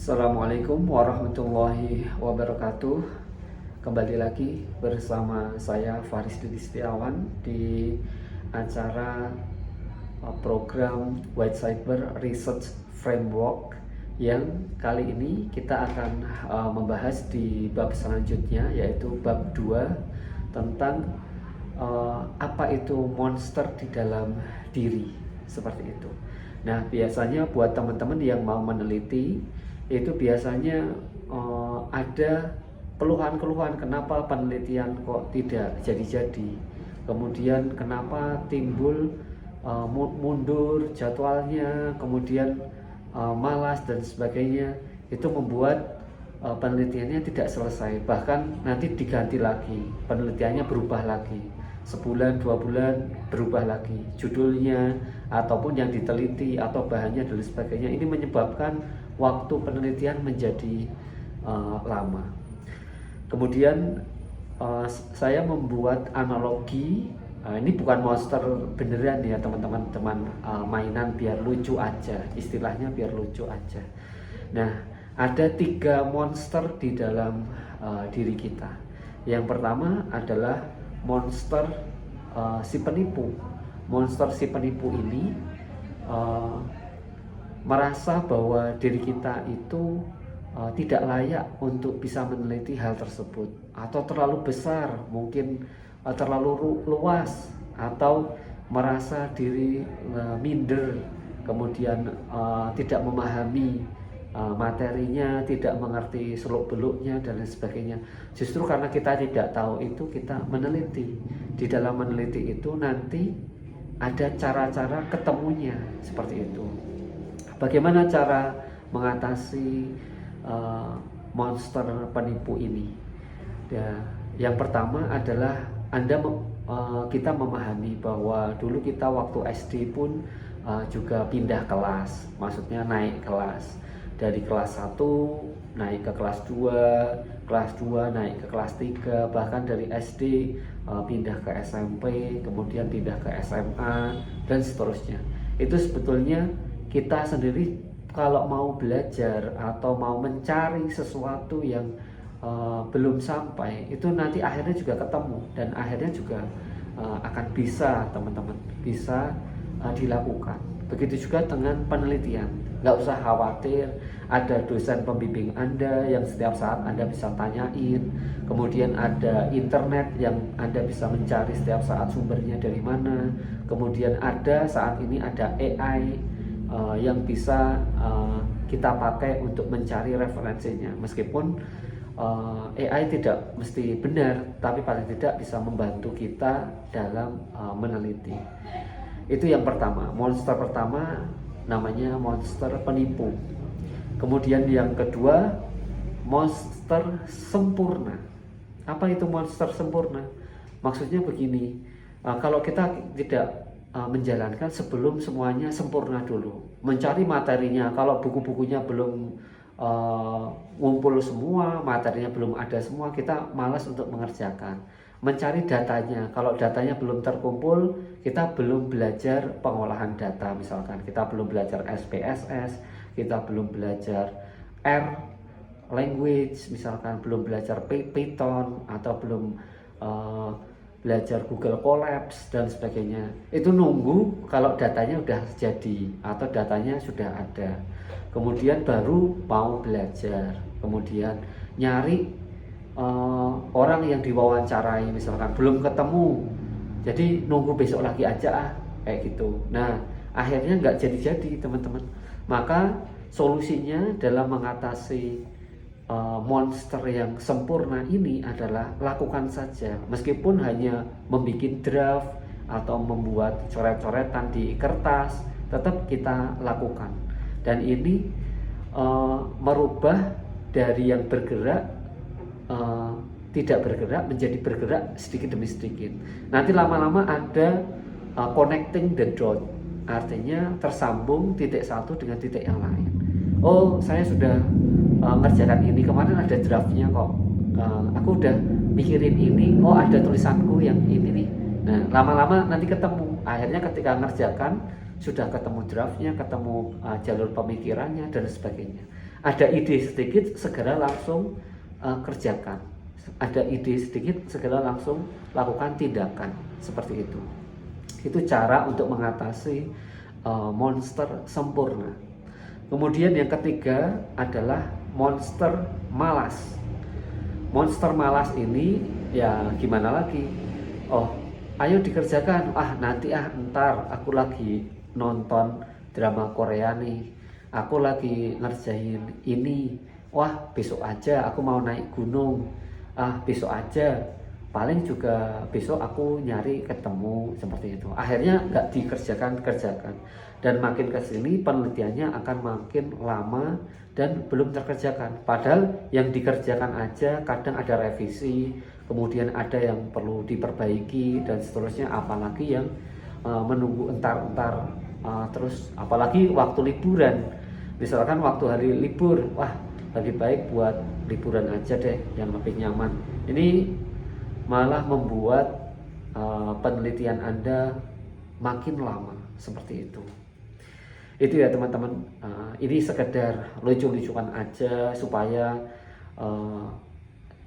Assalamualaikum warahmatullahi wabarakatuh. Kembali lagi bersama saya Faris Dudi Setiawan di acara program White Cyber Research Framework, yang kali ini kita akan membahas di bab selanjutnya, yaitu bab 2 tentang apa itu monster di dalam diri, seperti itu. Nah, biasanya buat teman-teman yang mau meneliti, itu biasanya ada keluhan-keluhan kenapa penelitian kok tidak jadi-jadi, kemudian kenapa timbul mundur jadwalnya, kemudian malas dan sebagainya. Itu membuat penelitiannya tidak selesai, bahkan nanti diganti lagi, penelitiannya berubah lagi, sebulan 2 bulan berubah lagi judulnya ataupun yang diteliti atau bahannya dan sebagainya. Ini menyebabkan waktu penelitian menjadi lama. Kemudian saya membuat analogi, ini bukan monster beneran ya teman-teman, mainan biar lucu aja, istilahnya biar lucu aja. Nah, ada 3 monster di dalam diri kita. Yang pertama adalah monster si penipu. Monster si penipu ini merasa bahwa diri kita itu tidak layak untuk bisa meneliti hal tersebut, atau terlalu besar, mungkin terlalu luas, atau merasa diri minder, kemudian tidak memahami materinya, tidak mengerti seluk-beluknya dan lain sebagainya. Justru karena kita tidak tahu itu, kita meneliti. Di dalam meneliti itu nanti ada cara-cara ketemunya, seperti itu. Bagaimana cara mengatasi monster penipu ini? Ya, yang pertama adalah kita memahami bahwa dulu kita waktu SD pun juga pindah kelas, maksudnya naik kelas. Dari kelas 1 naik ke kelas 2, kelas 2 naik ke kelas 3, bahkan dari SD pindah ke SMP, kemudian pindah ke SMA, dan seterusnya. Itu sebetulnya kita sendiri kalau mau belajar atau mau mencari sesuatu yang belum sampai, itu nanti akhirnya juga ketemu, dan akhirnya juga akan bisa teman-teman, bisa dilakukan. Begitu juga dengan penelitian. Nggak usah khawatir, ada dosen pembimbing Anda yang setiap saat Anda bisa tanyain. Kemudian ada internet yang Anda bisa mencari setiap saat sumbernya dari mana. Kemudian saat ini ada AI yang bisa kita pakai untuk mencari referensinya. Meskipun AI tidak mesti benar, tapi paling tidak bisa membantu kita dalam meneliti. Itu yang pertama. Monster pertama namanya monster penipu. Kemudian yang kedua, monster sempurna. Apa itu monster sempurna? Maksudnya begini, kalau kita tidak menjalankan sebelum semuanya sempurna dulu, mencari materinya, kalau buku-bukunya belum ngumpul semua, materinya belum ada semua, kita malas untuk mengerjakan. Mencari datanya, kalau datanya belum terkumpul, kita belum belajar pengolahan data. Misalkan kita belum belajar SPSS, kita belum belajar R language, misalkan belum belajar Python, atau belum belajar Google Colabs dan sebagainya. Itu nunggu kalau datanya udah jadi atau datanya sudah ada, kemudian baru mau belajar. Kemudian nyari orang yang diwawancarai, misalkan belum ketemu, jadi nunggu besok lagi aja kayak gitu. Nah, akhirnya nggak jadi-jadi teman-teman. Maka solusinya dalam mengatasi monster yang sempurna ini adalah lakukan saja, meskipun hanya membuat draft atau membuat coret-coretan di kertas, tetap kita lakukan. Dan ini merubah dari yang bergerak tidak bergerak menjadi bergerak sedikit demi sedikit. Nanti lama-lama ada connecting the dot, artinya tersambung titik satu dengan titik yang lain. Oh, saya sudah ngerjakan ini, kemarin ada draftnya kok, aku udah mikirin ini, oh ada tulisanku yang ini nih. Nah, lama-lama nanti ketemu, akhirnya ketika ngerjakan sudah ketemu draftnya, ketemu jalur pemikirannya dan sebagainya. Ada ide sedikit segera langsung kerjakan, ada ide sedikit segera langsung lakukan tindakan, seperti itu. Itu cara untuk mengatasi monster sempurna. Kemudian yang ketiga adalah monster malas. Monster malas ini ya gimana lagi? Oh, ayo dikerjakan. Nanti ntar aku lagi nonton drama Korea nih. Aku lagi ngerjain ini. Wah, besok aja aku mau naik gunung. Besok aja. Paling juga besok aku nyari ketemu, seperti itu. Akhirnya nggak dikerjakan. Dan makin kesini penelitiannya akan makin lama dan belum terkerjakan. Padahal yang dikerjakan aja kadang ada revisi, kemudian ada yang perlu diperbaiki dan seterusnya. Apalagi yang menunggu entar-entar, terus apalagi waktu liburan. Misalkan waktu hari libur, wah lebih baik buat liburan aja deh yang lebih nyaman. Ini malah membuat penelitian Anda makin lama, seperti itu. Itu ya teman-teman, ini sekedar lucu-lucuan aja supaya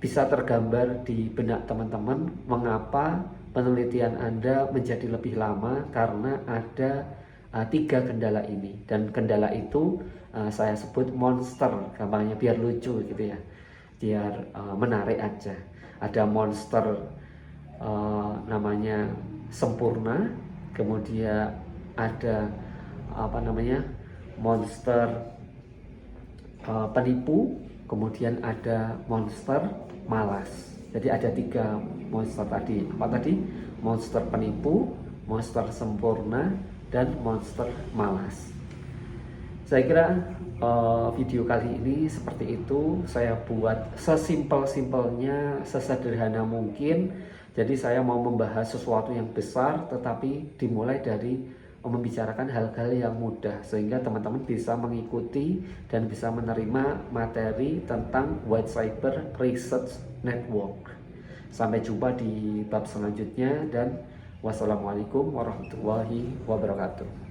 bisa tergambar di benak teman-teman mengapa penelitian Anda menjadi lebih lama, karena ada 3 kendala ini. Dan kendala itu saya sebut monster, gampangnya biar lucu gitu ya, biar menarik aja. Ada monster namanya sempurna, kemudian ada monster penipu, kemudian ada monster malas. Jadi ada 3 monster tadi. Apa tadi? Monster penipu, monster sempurna, dan monster malas. Saya kira video kali ini seperti itu. Saya buat sesimpel-simpelnya, sesederhana mungkin. Jadi saya mau membahas sesuatu yang besar, tetapi dimulai dari membicarakan hal-hal yang mudah, sehingga teman-teman bisa mengikuti dan bisa menerima materi tentang White Cyber Research Network. Sampai jumpa di bab selanjutnya, dan wassalamualaikum warahmatullahi wabarakatuh.